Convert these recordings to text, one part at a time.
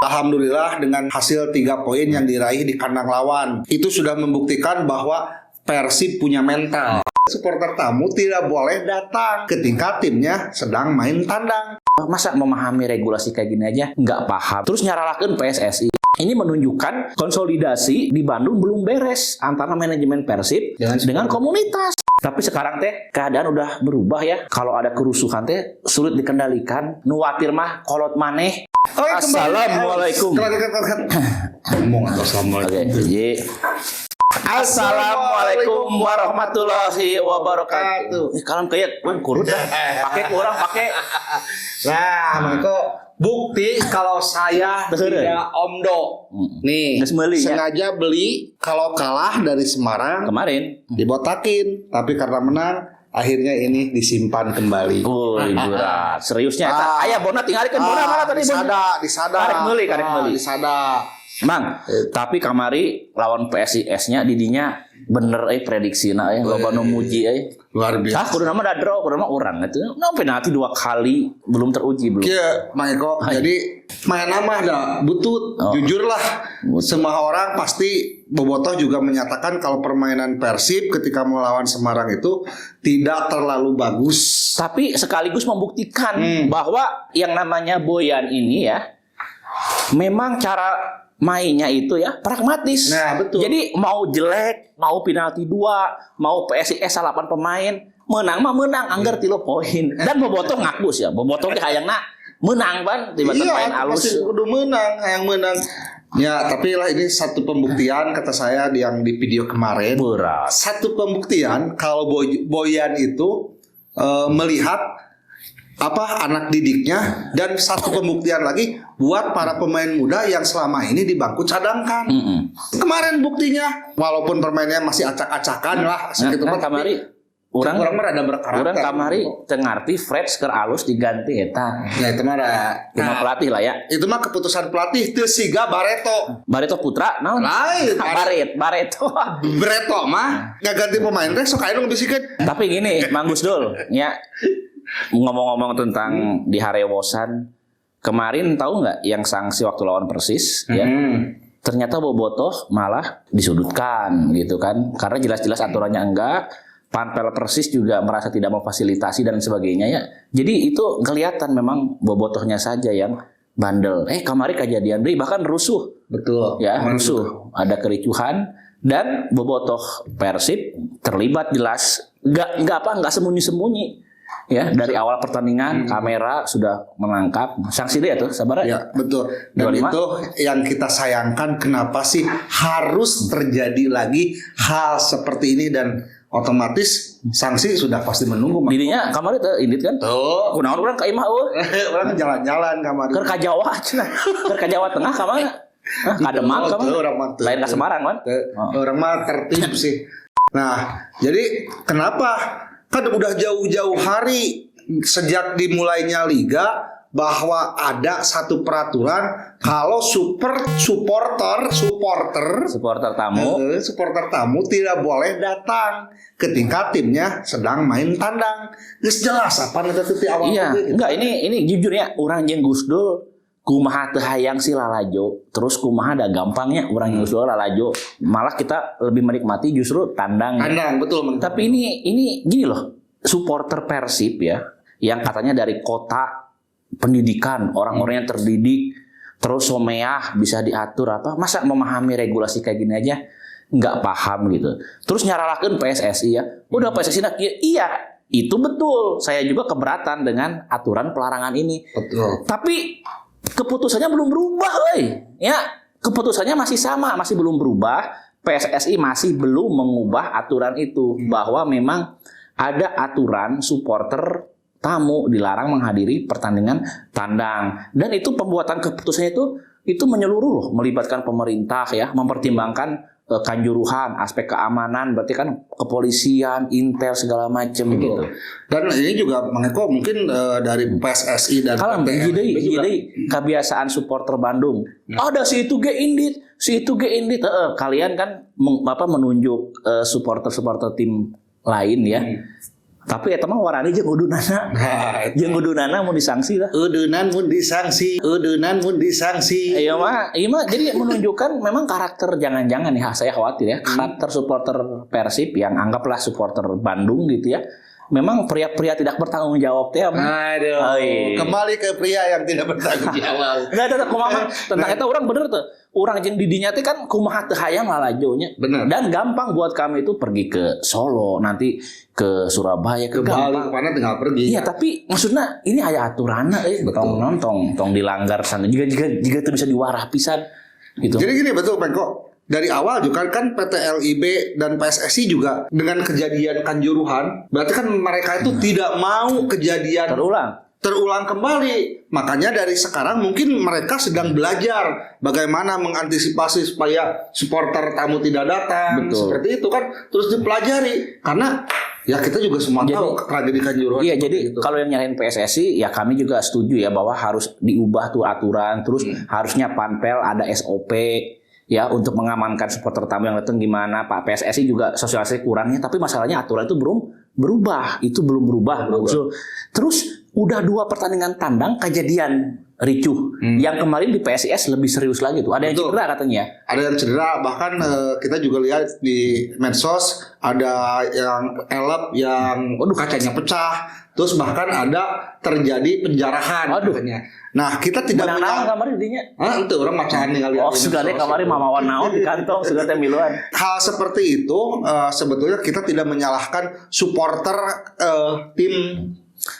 Alhamdulillah dengan hasil 3 poin yang diraih di kandang lawan itu sudah membuktikan bahwa Persib punya mental. Supporter tamu tidak boleh datang ketika timnya sedang main tandang. Masa memahami regulasi kayak gini aja nggak paham, terus nyaralakeun PSSI. Ini menunjukkan konsolidasi di Bandung belum beres antara manajemen Persib dengan komunitas. Tapi sekarang teh keadaan udah berubah ya. Kalau ada kerusuhan teh sulit dikendalikan. Nuwatir mah kolot maneh. Assalamualaikum. Ngomong atau assalamualaikum. Oke, Assalamualaikum warahmatullahi wabarakatuh. Kalam kayak kurut dah. Pakai kurang pakai. Nah, Mako, bukti kalau saya tidak omdo. Nih, sengaja beli kalau kalah dari Semarang kemarin dibotakin, tapi karena menang akhirnya ini disimpan kembali. Oh, berat. Seriusnya aya bona tinggalikeun bona mana tadi? Disada. Karek meuli. Disada. Mang, tapi kamari lawan PSIS-nya didinya bener prediksina loba nu muji luar biasa. Kudu nama da draw, kudu nama urang itu. Penalti 2 kali belum teruji belum. Iya, Mang Eko. Jadi main nama dah butut. Jujurlah, semua orang pasti Bobotoh juga menyatakan kalau permainan Persib ketika melawan Semarang itu tidak terlalu bagus. Tapi sekaligus membuktikan bahwa yang namanya Boyan ini ya memang cara mainnya itu ya pragmatis. Nah, betul. Jadi mau jelek, mau penalti 2, mau PSIS 8 pemain, menang mah menang anggar 3 poin. Dan Bobotoh ngaku sih ya, Bobotoh ge hayangna menang ban tiba-tiba main alus. Iya, kudu menang, hayang menang. Ya, tapi lah ini satu pembuktian kata saya yang di video kemarin. Berat. Satu pembuktian kalau Boyan itu melihat anak didiknya, dan satu pembuktian lagi buat para pemain muda yang selama ini di bangku cadangkan. Kemarin buktinya walaupun permainannya masih acak-acakan lah segitu kamari urang rada berkarakter. Urang kamari teu ngarti Fred keur alus diganti eta. Ya itu mah pelatih lah ya. Itu mah keputusan pelatih teu siga Barreto Putra naon? Lain Barreto mah ngaganti pemain teh sok aya nu ngebisikeun. Tapi gini, Mang Gusdul nya ngomong-ngomong tentang diharewosan, kemarin tahu nggak yang sanksi waktu lawan Persis ya? Ternyata Bobotoh malah disudutkan gitu kan, karena jelas-jelas aturannya enggak. Panpel Persis juga merasa tidak memfasilitasi dan sebagainya ya. Jadi itu kelihatan memang Bobotohnya saja yang bandel. Kemarin kejadian deui bahkan rusuh. Betul. Ya, rusuh. Ada kericuhan dan Bobotoh Persib terlibat jelas. Enggak sembunyi-sembunyi. Ya, dari awal pertandingan kamera sudah menangkap. Sanksi dia tuh, sabar ya. Betul. Dan 25. Itu yang kita sayangkan, kenapa sih harus terjadi lagi hal seperti ini, dan otomatis sanksi sudah pasti menunggu. Dirinya kamari teh indit kan? Tuh. Kunaon urang ka imah Urang jalan-jalan kamari. Keur ka Jawa cenah. Keur ka Jawa Tengah ka mana? Ka Demak ka mana? Lain ka Semarang kan? Orang mah tertib sih. Nah, jadi kenapa? Kan udah jauh-jauh hari sejak dimulainya liga bahwa ada satu peraturan kalau supporter tamu tidak boleh datang ketika timnya sedang main tandang. Geus jelas apa nanti ti awal. Iya, enggak ini jujur ya, urang jeung Gusdul kumaha teu hayang si lalajo, terus kumaha da gampangnya urang jeung Gusdul lalajo, malah kita lebih menikmati justru tandang. Betul. Tapi ini gini loh, supporter Persib ya, yang katanya dari kota pendidikan, orang-orang yang terdidik, terus someah bisa diatur apa, masa memahami regulasi kayak gini aja nggak paham gitu. Terus nyaralakeun PSSI ya, udah PSSI nak iya, itu betul. Saya juga keberatan dengan aturan pelarangan ini. Betul. Tapi keputusannya belum berubah, ya. Keputusannya masih sama, masih belum berubah. PSSI masih belum mengubah aturan itu, bahwa memang ada aturan supporter tamu dilarang menghadiri pertandingan tandang, dan itu pembuatan keputusannya itu menyeluruh loh, melibatkan pemerintah ya, mempertimbangkan kanjuruhan, aspek keamanan, berarti kan kepolisian, intel segala macam gitu. Dan ini juga Mangeko mungkin dari PSSI dan kalau begini kebiasaan supporter Bandung. Ada si itu ge indit. Kalian kan menunjuk supporter tim lain ya. Tapi eta mah warani jeung udunana. Jeung udunana mau disanksi lah. Udunan mun disangsi. Iya mah jadi menunjukkan memang karakter jangan-jangan ya, saya khawatir ya, karakter supporter Persib yang anggaplah supporter Bandung gitu ya. Memang pria-pria tidak bertanggung jawab teh. Aduh. Kembali ke pria yang tidak bertanggung jawab. Enggak ada kumaha tentang eta orang bener tuh. Urang jeung di dinya teh kan kumaha teu hayang lalajonya. Bener. Dan gampang buat kami itu pergi ke Solo, nanti ke Surabaya, ke Bali, gampang. mana tinggal pergi. Iya, tapi maksudnya ini aya aturanna tong dilanggar sana. Jika itu bisa diwarah pisan gitu. Jadi gini betul Pengko. Dari awal juga kan PT LIB dan PSSI juga dengan kejadian Kanjuruhan, berarti kan mereka itu tidak mau kejadian terulang kembali. Makanya dari sekarang mungkin mereka sedang belajar bagaimana mengantisipasi supaya supporter tamu tidak datang. Betul. Seperti itu kan terus dipelajari karena ya kita juga semua tahu tragedi Kanjuruhan. Iya, jadi kalau yang nyalahin PSSI ya kami juga setuju ya bahwa harus diubah tuh aturan, terus harusnya panpel ada SOP ya untuk mengamankan supporter tamu yang datang gimana. Pak PSSI juga sosialisasi kurangnya, tapi masalahnya aturan itu belum berubah. Terus udah 2 pertandingan tandang kejadian ricuh. Yang kemarin di PSIS lebih serius lagi tuh. Ada yang cedera katanya. Ada yang cedera, bahkan kita juga lihat di medsos ada yang elep yang kacanya pecah. Terus bahkan ada terjadi penjarahan katanya. Nah, kita tidak punya kemarin dinya. Itu orang macahan kali. Sudah deh kemarin mamawan naon di kantong sudah teh miluan. Hal seperti itu sebetulnya kita tidak menyalahkan supporter tim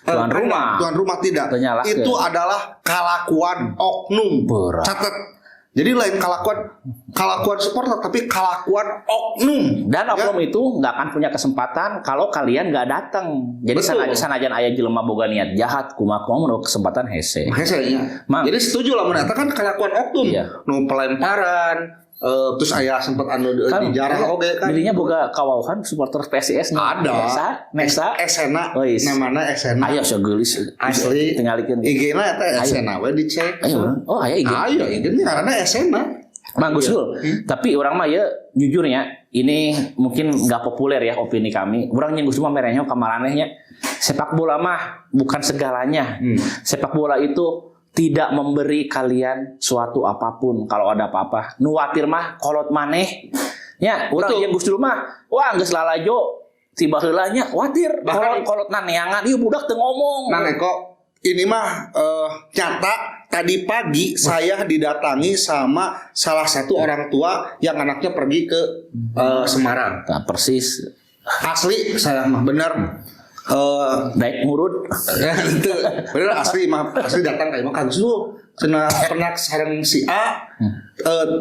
tuan rumah tidak. Itu adalah kelakuan oknum. Catat. Jadi lain kelakuan supporter, tapi kelakuan oknum. Dan oknum itu nggak akan punya kesempatan kalau kalian nggak datang. Jadi sanajan aya jelema boga niat jahat, kumaha menurut kesempatan hese. Ya. Jadi setuju lah menyatakan kelakuan oknum. Iya. Nu pelemparan, terus aya sempat dijarah oge kan. Dirinya boga kawauhan supporter PSIS ada. Nesa Esena. Namana Esena. Ayo geulis. Asli tingalikeun. IG-na eta Esena we dicek. Oh aya IG. Ayo IG-nya karena Esena. Bagus dulu. Tapi orang mah ya jujurnya ini mungkin nggak populer ya opini kami. Orang yang cuma merenya kamaranehnya sepak bola mah bukan segalanya. Sepak bola itu tidak memberi kalian suatu apapun. Kalau ada apa-apa nu watir mah kolot maneh nya urang yang Gus mah wah geus lalajo tiba heula nya watir kolot naneangan ieu budak teu ngomong. Nah kok ini mah nyata tadi pagi saya didatangi sama salah satu orang tua yang anaknya pergi ke Semarang. Nah, persis asli saya mah benar. Daik ngurut itu bener asli datang kayak mah Kang Zul cenah pernah sareng si A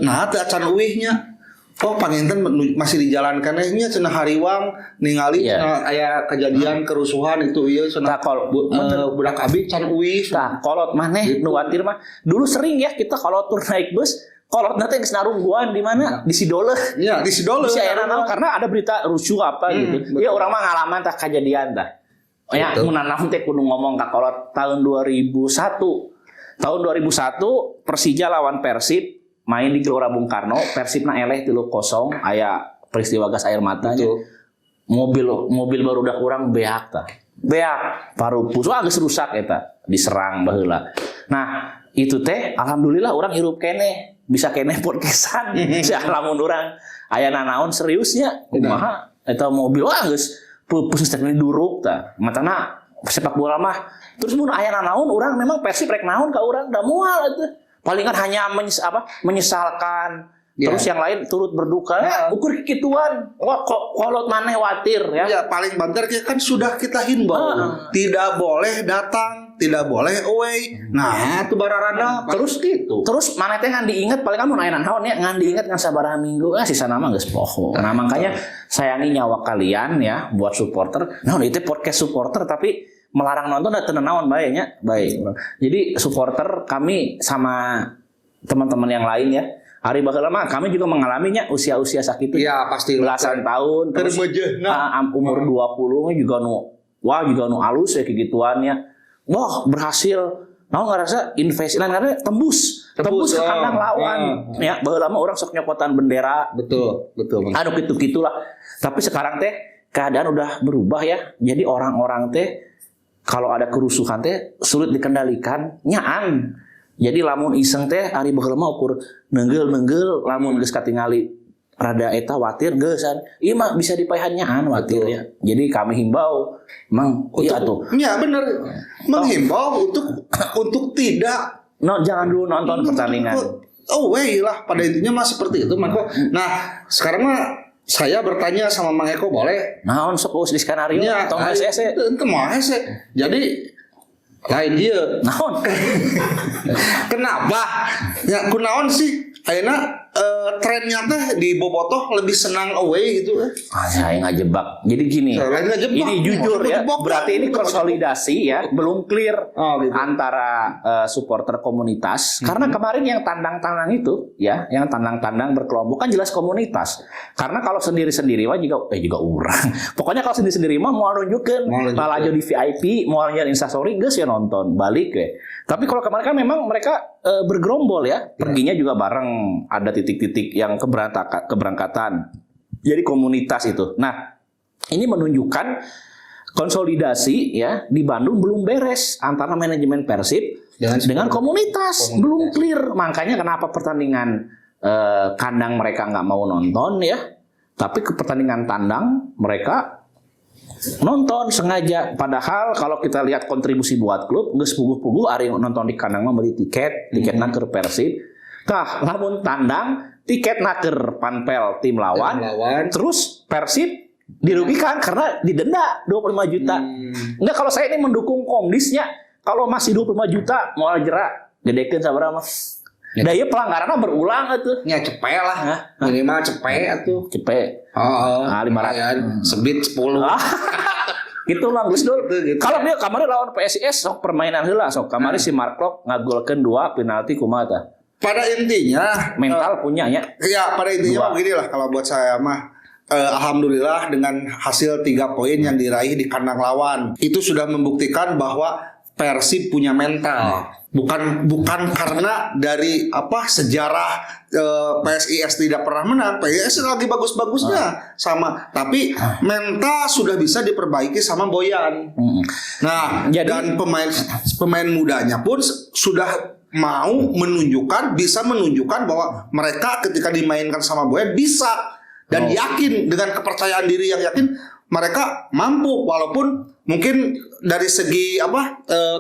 nah teh acan uihnya panginten masih dijalankan nya cenah hariwang ningali aya kejadian kerusuhan itu ieu cenah budak abi can uih tah kolot maneh nu watir mah dulu sering ya kita kalau tur naik bus kolot nanti geus narungguan di mana di Sidole. Iya, di Sidole. Karena ada berita rusuh apa gitu. Ya orang mah ngalaman tah kejadian tah. Ya mun naon teh kudu ngomong ka kolot tahun 2001. Tahun 2001 Persija lawan Persib main di Gelora Bung Karno, Persibna eleh 3-0, aya peristiwa gas air matanya. Mobil barudak urang beak tah. Beak parupus geus rusak eta, diserang baheula. Nah, itu teh alhamdulillah orang hirup kene bisa kene podcastan sia lamun urang aya naon seriusnya kumaha eta mobil geus pupus teh duruk tah matana sepak bola mah terus mun aya naon urang memang Persib rek naon ka urang da moal atuh palingan hanya menyesalkan terus yang lain turut berduka ukur kikituan wah kolot maneh watir ya paling banter kan sudah kita himbau tidak boleh datang tidak boleh away. Nah, itu bararada terus gitu. Terus mana teh ngan diinget paling kamu aya naon ya ngan diinget ngan sabaraha minggu sisa nama geus poho. Nah, makanya sayangi nyawa kalian ya buat supporter. Nah, itu podcast supporter tapi melarang nonton dan teu naon bae nya. Baik. Jadi supporter kami sama teman-teman yang lain ya. Hari baheula mah kami juga mengalaminya usia-usia sakitu. Iya, pasti belasan tahun terus umur 20 juga nu alus ya kayak gituannya. Wah berhasil, mau ngerasa investasi karena tembus ke kandang lawan. Ya, baheula mah orang sok nyokotan bendera. Betul. Anu kitu-kitulah. Tapi sekarang teh keadaan udah berubah ya. Jadi orang-orang teh kalau ada kerusuhan teh sulit dikendalikan, nyaan. Jadi lamun iseng teh ari baheula mah ukur nenggel lamun geus katingali rada eta watir geusan. Ieu mah bisa dipaehan nyaan watir ya. Jadi kami himbau Mang iya tuh. Ya benar. Menghimbau untuk tidak Jangan dulu nonton pertandingan. Lah pada intinya mah seperti itu Mang Eko. Nah, sekarang mah saya bertanya sama Mang Eko boleh? Naon sok us di skenario Ya, tong hese. Itu mah hese. Jadi lain dia. Naon? Kenapa? Ya kunaon sih? Ayeuna trennya teh di Bobotoh lebih senang away gitu. Saya ngajebak. Jadi gini. Ini jujur ya. Berarti ini konsolidasi ya, belum clear gitu. antara supporter komunitas. Karena kemarin yang tandang-tandang itu ya, yang tandang-tandang berkelompok kan jelas komunitas. Karena kalau sendiri-sendiri mah juga urang. Pokoknya kalau sendiri-sendiri mah mau nunjukeun malah jadi VIP, mau nyer Instastory geus ya nonton, balik ya. Tapi kalau kemarin kan memang mereka bergerombol ya, perginya juga bareng, ada titik-titik yang keberangkatan. Jadi komunitas itu. Nah, ini menunjukkan konsolidasi ya di Bandung belum beres antara manajemen Persib dengan komunitas, belum clear. Makanya kenapa pertandingan kandang mereka nggak mau nonton ya, tapi ke pertandingan tandang mereka nonton sengaja. Padahal kalau kita lihat kontribusi buat klub geus puguh-puguh ari nonton di kandang mah beli tiketna keur Persib. Tah lamun tandang tiketna keur panpel tim lawan. Terus Persib dirugikan karena didenda 25 juta. Enggak, kalau saya ini mendukung Komdisnya, kalau masih 25 juta mau jera gedekeun sabaraha mah. Da ieu pelanggaranna berulang atuh. Nya cepet lah. Minimal cepet atuh. Cepet. Nah, 500. Sebit 10. Gitu lah Gus Dul. Kalau dia kemarin lawan PSIS sok permainan heula sok. Kemarin si Mark Klok ngagolkeun 2 penalti kumaha tah? Pada intinya mental punya ya. Ya, pada intinya begini lah kalau buat saya mah alhamdulillah dengan hasil 3 poin yang diraih di kandang lawan itu sudah membuktikan bahwa Persib punya mental. Bukan karena dari sejarah PSIS tidak pernah menang, PSIS lagi bagus-bagusnya sama, tapi mental sudah bisa diperbaiki sama Boyan. Nah, dan pemain mudanya pun sudah mau bisa menunjukkan bahwa mereka ketika dimainkan sama Boyan bisa dan yakin dengan kepercayaan diri yang yakin mereka mampu, walaupun mungkin dari segi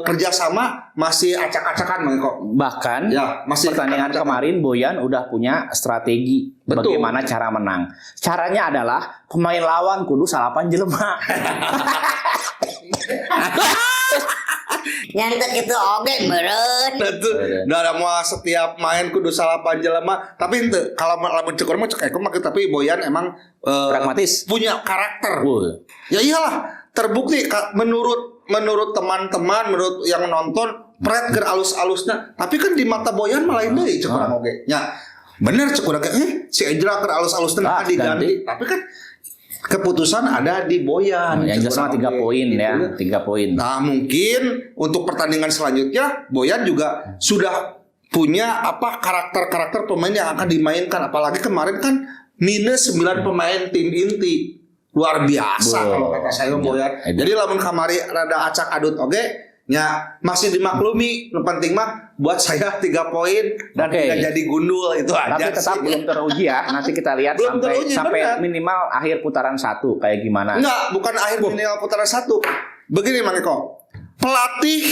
kerjasama masih acak-acakan kok. Bahkan ya, masih pertandingan kemarin Boyan udah punya strategi. Betul. Bagaimana cara menang. Caranya adalah pemain lawan kudu salapan jelema. Nyantet itu oge meureun. Udah mau setiap main kudu salapan jelema, tapi henteu kalau lamun cekur mah cek mah tapi Boyan emang pragmatis, punya karakter. Ya iyalah, terbukti menurut teman-teman, menurut yang nonton pret keur alus-alusna, tapi kan di mata Boyan malah lain deui cekur oge. Ya bener cekur oge si Ejra keur alus-alusna diganti, tapi kan keputusan ada di Boyan. Yang jelas sama 3 poin ya, 3 poin. Nah, mungkin untuk pertandingan selanjutnya Boyan juga sudah punya karakter-karakter pemain yang akan dimainkan. Apalagi kemarin kan minus 9 pemain tim inti. Luar biasa kalau kata saya Boyan. Jadi lamun kamari rada acak adut nya masih dimaklumi. Yang penting mah buat saya 3 poin dan tidak jadi gundul itu aja. Tapi tetap belum teruji ya. Nanti kita lihat sampai minimal akhir putaran 1 kayak gimana. Enggak, bukan akhir minimal putaran 1. Begini Mang Eko, pelatih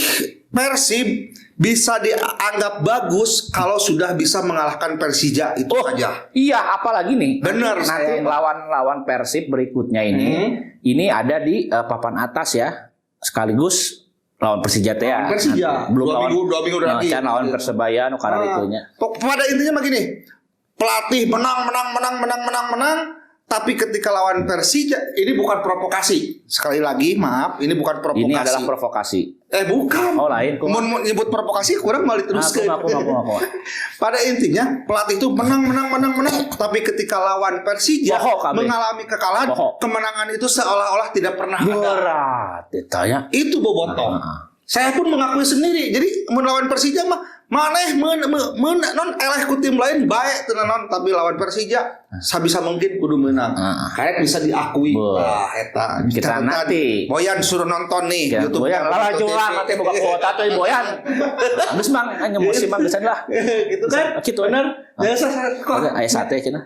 Persib bisa dianggap bagus kalau sudah bisa mengalahkan Persija itu saja. Iya, apalagi nih. Benar. Nanti lawan Persib berikutnya ini ada di papan atas ya. Sekaligus lawan Persija teh ya. Belum dua minggu lagi. Lawan Persebaya nu karena itunya. Pada intinya begini. Pelatih menang, tapi ketika lawan Persija ini bukan provokasi. Sekali lagi maaf, ini bukan provokasi. Ini adalah provokasi. Bukan. Oh lain. Mau nyebut provokasi kurang malah diteruskan. Aku. Pada intinya pelatih itu menang, tapi ketika lawan Persija mengalami kekalahan, kemenangan itu seolah-olah tidak pernah ada. Berat, ditanya. Itu bobotoh. Saya pun mengakui sendiri. Jadi melawan Persija mah maneh non eleh ku tim lain baik teu non tapi lawan Persija sabisa mungkin kudu menang. Kayak bisa diakui. Wah, eta. Kita nanti. Boyan suruh nonton nih Ya, YouTube. Boyan lah jual nanti buka kuota tuh Boyan. Geus mang hanya musim mang geusan lah. Gitu kan? Gitu Bener. Biasa kok. Aya sate cenah.